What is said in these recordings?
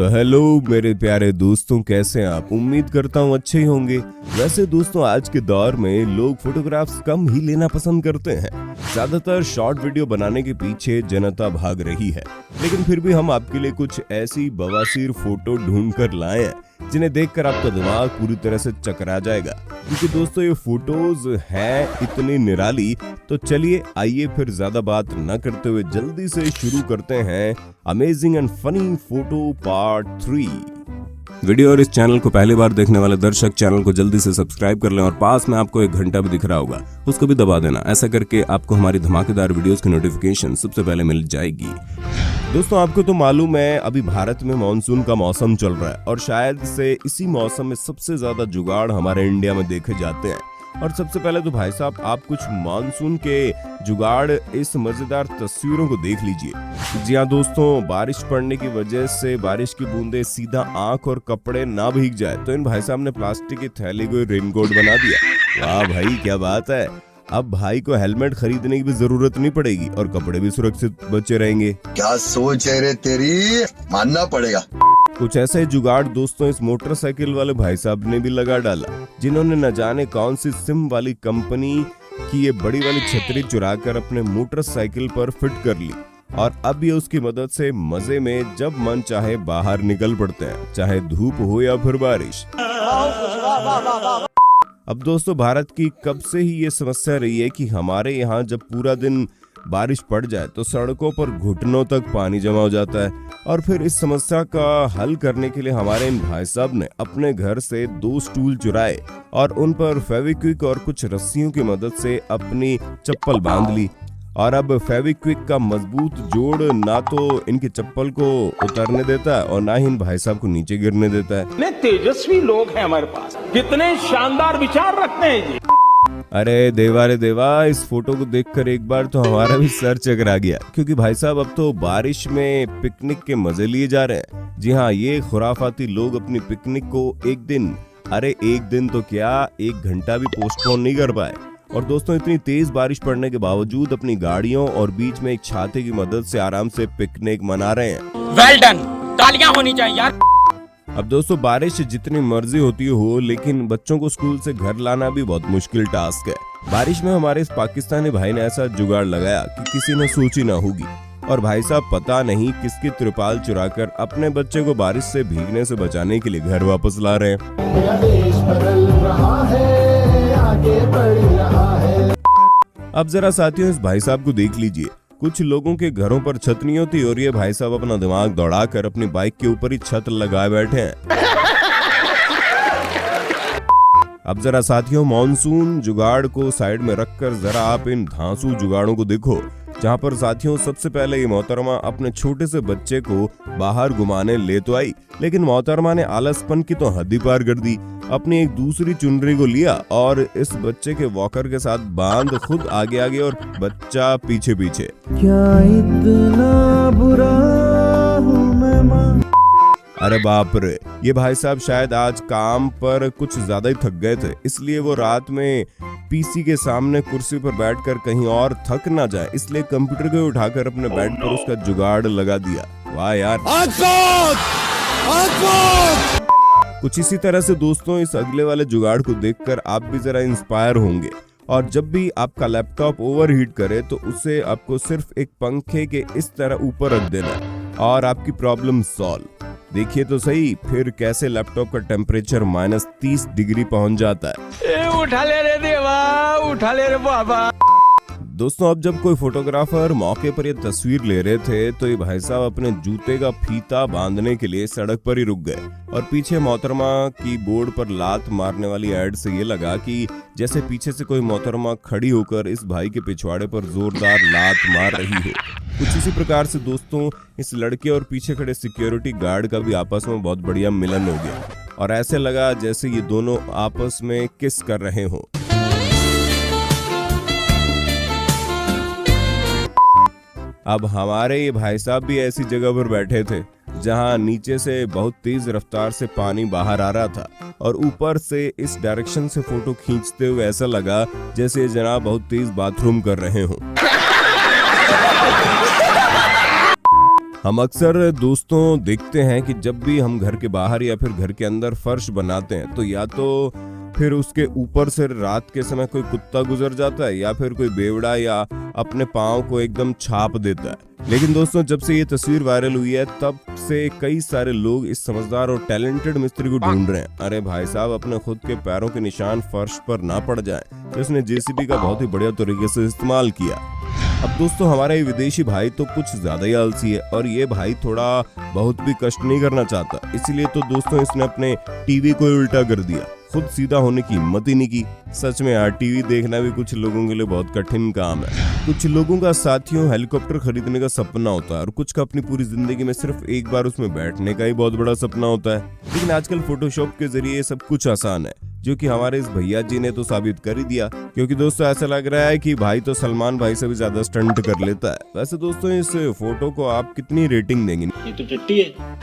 तो हेलो मेरे प्यारे दोस्तों, कैसे हैं आप? उम्मीद करता हूँ अच्छे ही होंगे। वैसे दोस्तों, आज के दौर में लोग फोटोग्राफ्स कम ही लेना पसंद करते हैं। ज्यादातर शॉर्ट वीडियो बनाने के पीछे जनता भाग रही है, लेकिन फिर भी हम आपके लिए कुछ ऐसी बवासीर फोटो ढूंढ कर लाए हैं जिन्हें देखकर आपका दिमाग पूरी तरह से चकरा जाएगा। क्योंकि दोस्तों ये फोटोज हैं इतनी निराली। तो चलिए आइए फिर ज्यादा बात न करते हुए जल्दी से शुरू करते हैं amazing and funny photo part 3। Video और इस चैनल को पहली बार देखने वाले दर्शक चैनल को जल्दी से सब्सक्राइब कर लें और पास में आपको एक घंटा भी दिख रहा होगा, उसको भी दबा देना। ऐसा करके आपको हमारी धमाकेदार वीडियोस की नोटिफिकेशन सबसे पहले मिल जाएगी। दोस्तों, आपको तो मालूम है अभी भारत में मानसून का मौसम चल रहा है और शायद से इसी मौसम में सबसे ज्यादा जुगाड़ हमारे इंडिया में देखे जाते हैं। और सबसे पहले तो भाई साहब आप कुछ मानसून के जुगाड़ इस मजेदार तस्वीरों को देख लीजिए। जी हाँ दोस्तों, बारिश पड़ने की वजह से बारिश की बूंदें सीधा आंख और कपड़े ना भीग जाए तो इन भाई साहब ने प्लास्टिक की थैली को रेनकोट बना दिया। वाह भाई क्या बात है। अब भाई को हेलमेट खरीदने की भी जरूरत नहीं पड़ेगी और कपड़े भी सुरक्षित बचे रहेंगे। क्या सोच है रे तेरी, मानना पड़ेगा। कुछ ऐसा ही जुगाड़ दोस्तों इस मोटरसाइकिल वाले भाई साहब ने भी लगा डाला, जिन्होंने न जाने कौन सी सिम वाली कंपनी की ये बड़ी वाली छतरी चुराकर अपने मोटरसाइकिल पर फिट कर ली और अब ये उसकी मदद से मजे में जब मन चाहे बाहर निकल पड़ते हैं, चाहे धूप हो या फिर बारिश। अब दोस्तों, भारत की कब से ही ये समस्या रही है कि हमारे यहाँ जब पूरा दिन बारिश पड़ जाए तो सड़कों पर घुटनों तक पानी जमा हो जाता है। और फिर इस समस्या का हल करने के लिए हमारे इन भाई साहब ने अपने घर से 2 स्टूल चुराए और उन पर फेविक्विक और कुछ रस्सियों की मदद से अपनी चप्पल बांध ली। और अब फेविक्विक का मजबूत जोड़ ना तो इनकी चप्पल को उतरने देता है और ना ही इन भाई साहब को नीचे गिरने देता है। कितने तेजस्वी लोग हैं हमारे पास, कितने शानदार विचार रखते हैं जी। अरे देवा रे देवा, इस फोटो को देखकर एक बार तो हमारा भी सर चकरा गया। क्योंकि भाई साहब अब तो बारिश में पिकनिक के मजे लिए जा रहे हैं। जी हाँ, ये खुराफाती लोग अपनी पिकनिक को एक दिन तो क्या 1 घंटा भी पोस्टपोन नहीं कर पाए। और दोस्तों, इतनी तेज बारिश पड़ने के बावजूद अपनी गाड़ियों और बीच में एक छाते की मदद से आराम से पिकनिक मना रहे हैं। वेल डन, तालियां होनी चाहिए यार। अब दोस्तों, बारिश जितनी मर्जी होती हो, लेकिन बच्चों को स्कूल से घर लाना भी बहुत मुश्किल टास्क है। बारिश में हमारे इस पाकिस्तानी भाई ने ऐसा जुगाड़ लगाया कि किसी ने सोची ना होगी। और भाई साहब पता नहीं किसकी त्रिपाल चुराकर अपने बच्चे को बारिश से भीगने से बचाने के लिए घर वापस ला रहे हैं। मेरा देश बदल रहा है, आगे बढ़ रहा है। अब जरा साथियों इस भाई साहब को देख लीजिए। कुछ लोगों के घरों पर छत नहीं होती और ये भाई साहब अपना दिमाग दौड़ाकर अपनी बाइक के ऊपर ही छत लगाए बैठे हैं। अब जरा साथियों मॉनसून जुगाड़ को साइड में रखकर जरा आप इन धांसू जुगाड़ों को देखो, जहां पर साथियों सबसे पहले ये मोहतरमा अपने छोटे से बच्चे को बाहर घुमाने ले तो आई, लेकिन मोहतरमा ने आलसपन की तो हद ही पार कर दी। अपनी एक दूसरी चुनरी को लिया और इस बच्चे के वॉकर के साथ बांध खुद आगे आगे और बच्चा पीछे पीछे। क्या इतना बुरा हूँ मैं माँ। अरे बाप रे, ये भाई साहब शायद आज काम पर कुछ ज्यादा ही थक गए थे, इसलिए वो रात में पीसी के सामने कुर्सी पर बैठकर कहीं और थक ना जाए, इसलिए कंप्यूटर को उठाकर अपने बेड पर उसका जुगाड़ लगा दिया। वाह यार। कुछ इसी तरह से दोस्तों इस अगले वाले जुगाड़ को देखकर आप भी जरा इंस्पायर होंगे। और जब भी आपका लैपटॉप ओवरहीट करे तो उसे आपको सिर्फ एक पंखे के इस तरह ऊपर रख देना और आपकी प्रॉब्लम सॉल्व। देखिए तो सही फिर कैसे लैपटॉप का टेम्परेचर -30 डिग्री पहुंच जाता है। उठा ले रे देवा, उठा ले रे बाबा। दोस्तों, अब जब कोई फोटोग्राफर मौके पर ये तस्वीर ले रहे थे तो ये भाई साहब अपने जूते का फीता बांधने के लिए सड़क पर ही रुक गए और पीछे मोहतरमा की बोर्ड पर लात मारने वाली ऐड से ये लगा कि जैसे पीछे से कोई मोहतरमा खड़ी होकर इस भाई के पिछवाड़े पर जोरदार लात मार रही हो। कुछ इसी प्रकार से दोस्तों इस लड़के और पीछे खड़े सिक्योरिटी गार्ड का भी आपस में बहुत बढ़िया मिलन हो गया और ऐसे लगा जैसे ये दोनों आपस में किस कर रहे हो। अब हमारे ये भाई साहब भी ऐसी जगह पर बैठे थे जहां नीचे से बहुत तेज रफ्तार से पानी बाहर आ रहा था और ऊपर से इस डायरेक्शन से फोटो खींचते हुए ऐसा लगा जैसे ये जनाब बहुत तेज बाथरूम कर रहे हो। हम अक्सर दोस्तों देखते हैं कि जब भी हम घर के बाहर या फिर घर के अंदर फर्श बनाते हैं तो या तो फिर उसके ऊपर से रात के समय कोई कुत्ता गुजर जाता है या फिर कोई बेवड़ा या अपने पाँव को एकदम छाप देता है। लेकिन दोस्तों जब से ये तस्वीर वायरल हुई है तब से कई सारे लोग इस समझदार और टैलेंटेड मिस्त्री को ढूंढ रहे हैं। अरे भाई साहब, अपने खुद के पैरों के निशान फर्श पर ना पड़ जाए तो इसने जेसीबी का बहुत ही बढ़िया तरीके से इस्तेमाल किया। अब दोस्तों हमारा ये विदेशी भाई तो कुछ ज्यादा ही आलसी है और ये भाई थोड़ा बहुत भी कष्ट नहीं करना चाहता, इसीलिए तो दोस्तों इसने अपने टीवी को उल्टा कर दिया, खुद सीधा होने की हिम्मत ही नहीं की। सच में यार, टीवी देखना भी कुछ लोगों के लिए बहुत कठिन काम है। कुछ लोगों का साथियों हेलीकॉप्टर खरीदने का सपना होता है और कुछ का अपनी पूरी जिंदगी में सिर्फ एक बार उसमें बैठने का ही बहुत बड़ा सपना होता है। लेकिन आजकल फोटोशॉप के जरिए सब कुछ आसान है, जो कि हमारे इस भैया जी ने तो साबित कर ही दिया। क्योंकि दोस्तों ऐसा लग रहा है कि भाई तो सलमान भाई से भी ज्यादा स्टंट कर लेता है। वैसे दोस्तों इस फोटो को आप कितनी रेटिंग देंगे? ये तो टट्टी है।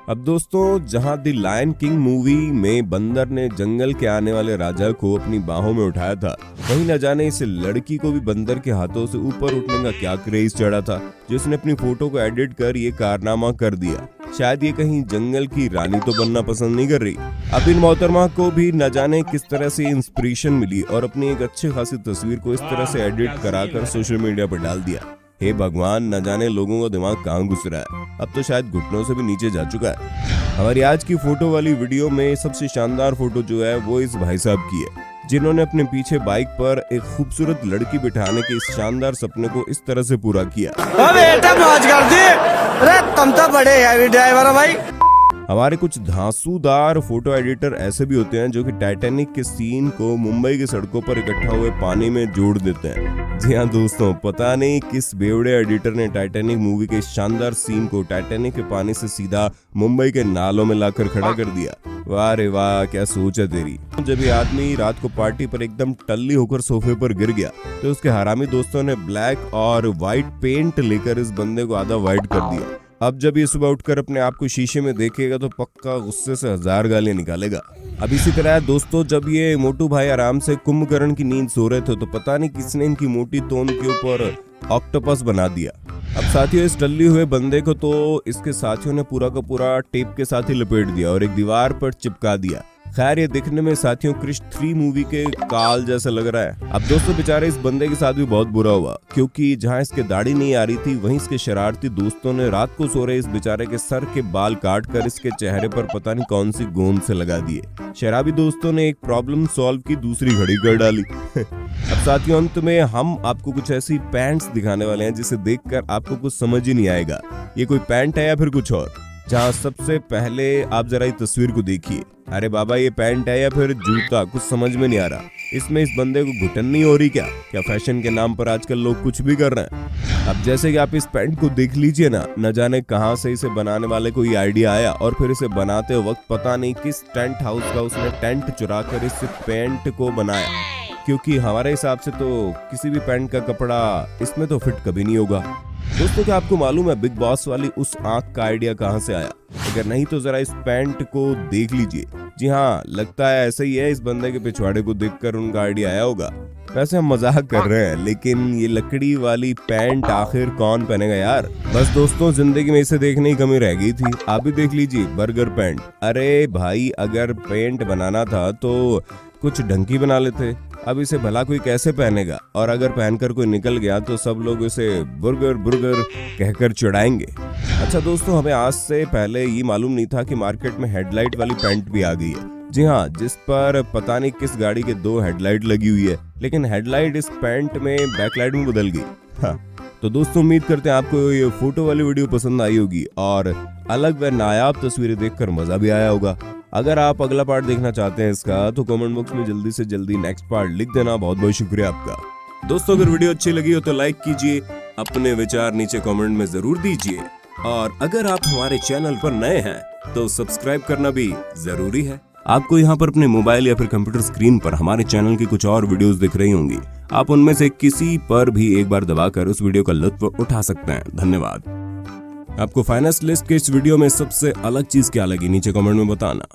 अब दोस्तों जहां द लायन किंग मूवी में बंदर ने जंगल के आने वाले राजा को अपनी बाहों में उठाया था, वहीं न जाने इस लड़की को भी बंदर के हाथों से ऊपर उठने का क्या क्रेज चढ़ा था, जिसने अपनी फोटो को एडिट कर ये कारनामा कर दिया। शायद ये कहीं जंगल की रानी तो बनना पसंद नहीं कर रही। अब इन मोहतरमा को भी न जाने किस तरह से इंस्पिरेशन मिली और अपनी एक अच्छी खासी तस्वीर को इस तरह से एडिट कराकर सोशल मीडिया पर डाल दिया। हे भगवान, न जाने लोगों का दिमाग कहाँ घुस रहा है, अब तो शायद घुटनों से भी नीचे जा चुका है। हमारी आज की फोटो वाली वीडियो में सबसे शानदार फोटो जो है वो इस भाई साहब की है, जिन्होंने अपने पीछे बाइक पर एक खूबसूरत लड़की बिठाने के इस शानदार सपने को इस तरह से पूरा किया। बेटा मौज कर दी। अरे तुम तो बड़े हैवी ड्राइवर हो भाई। हमारे कुछ धांसूदार फोटो एडिटर ऐसे भी होते हैं जो कि टाइटैनिक के सीन को मुंबई की सड़कों पर इकट्ठा हुए पानी में जोड़ देते हैं। जी हाँ दोस्तों, पता नहीं किस बेवड़े एडिटर ने टाइटैनिक मूवी के शानदार सीन को टाइटैनिक के पानी से सीधा मुंबई के नालों में लाकर खड़ा कर दिया। वाह रे वाह, क्या सोच है तेरी। जब ये आदमी रात को पार्टी पर एकदम टल्ली होकर सोफे पर गिर गया तो उसके हरामी दोस्तों ने ब्लैक और व्हाइट पेंट लेकर इस बंदे को आधा व्हाइट कर दिया। अब जब ये सुबह उठकर अपने आप को शीशे में देखेगा तो पक्का गुस्से से 1000 गालियां निकालेगा। अब इसी तरह दोस्तों जब ये मोटू भाई आराम से कुंभकर्ण की नींद सो रहे थे तो पता नहीं किसने इनकी मोटी तोंद के ऊपर ऑक्टोपस बना दिया। अब साथियों इस टल्ली हुए बंदे को तो इसके साथियों ने पूरा का पूरा टेप के साथ ही लपेट दिया और एक दीवार पर चिपका दिया। खैर ये दिखने में साथियों क्रिश 3 मूवी के काल जैसा लग रहा है। अब दोस्तों बेचारे इस बंदे के साथ भी बहुत बुरा हुआ, क्योंकि जहां इसके दाढ़ी नहीं आ रही थी वहीं इसके शरारती दोस्तों ने रात को सो रहे इस बेचारे के सर के बाल काट कर इसके चेहरे पर पता नहीं कौन सी गोंद से लगा दिए। शराबी दोस्तों ने एक प्रॉब्लम सॉल्व की दूसरी घड़ी कर डाली। अब साथियों अंत में हम आपको कुछ ऐसी पैंट्स दिखाने वाले हैं जिसे देखकर आपको कुछ समझ ही नहीं आएगा ये कोई पैंट है या फिर कुछ और। जहाँ सबसे पहले आप जरा इस तस्वीर को देखिए। अरे बाबा, ये पैंट है या फिर जूता, कुछ समझ में नहीं आ रहा। इसमें इस बंदे को घुटन नहीं हो रही क्या? क्या फैशन के नाम पर आजकल लोग कुछ भी कर रहे हैं। अब जैसे कि आप इस पैंट को देख लीजिए ना, न जाने कहां से इसे बनाने वाले को ये आइडिया आया और फिर इसे बनाते वक्त पता नहीं किस टेंट हाउस का उसने टेंट चुरा कर इस पैंट को बनाया, क्योंकि हमारे हिसाब से तो किसी भी पैंट का कपड़ा इसमें तो फिट कभी नहीं होगा। दोस्तों क्या आपको मालूम है बिग बॉस वाली उस आंख का आइडिया कहां से आया? अगर नहीं तो जरा इस पैंट को देख लीजिए। जी हाँ, लगता है ऐसा ही है, इस बंदे के पिछवाड़े को देखकर उनका आइडिया आया होगा। वैसे हम मजाक कर रहे हैं, लेकिन ये लकड़ी वाली पैंट आखिर कौन पहनेगा यार। बस दोस्तों जिंदगी में इसे देखने की कमी रह गई थी। आप भी देख लीजिए, बर्गर पैंट। अरे भाई, अगर पैंट बनाना था तो कुछ ढंग की बना लेते। अब इसे भला कोई कैसे पहनेगा, और अगर पहनकर कोई निकल गया तो सब लोग इसे बुर्गर बुर्गर कहकर चिढ़ाएंगे। अच्छा दोस्तों, हमें आज से पहले ये मालूम नहीं था कि मार्केट में हेडलाइट वाली पैंट भी आ गई है। जी हाँ, जिस पर पता नहीं किस गाड़ी के 2 हेडलाइट लगी हुई है, लेकिन हेडलाइट इस पैंट में बैकलाइट में बदल गई। हाँ, तो दोस्तों उम्मीद करते हैं आपको ये फोटो वाली वीडियो पसंद आई होगी और अलग व नायाब तस्वीरें देखकर मजा भी आया होगा। अगर आप अगला पार्ट देखना चाहते हैं इसका तो कमेंट बॉक्स में जल्दी से जल्दी नेक्स्ट पार्ट लिख देना। बहुत बहुत शुक्रिया आपका। दोस्तों अगर वीडियो अच्छी लगी हो तो लाइक कीजिए, अपने विचार नीचे कमेंट में जरूर दीजिए, और अगर आप हमारे चैनल पर नए हैं तो सब्सक्राइब करना भी जरूरी है। आपको यहाँ पर अपने मोबाइल या फिर कंप्यूटर स्क्रीन पर हमारे चैनल की कुछ और वीडियोस दिख रही होंगी। आप उनमें से किसी पर भी एक बार दबाकर उस वीडियो का लुत्फ उठा सकते हैं। धन्यवाद। आपको फाइनेंस लिस्ट के इस वीडियो में सबसे अलग चीज क्या लगी नीचे कमेंट में बताना।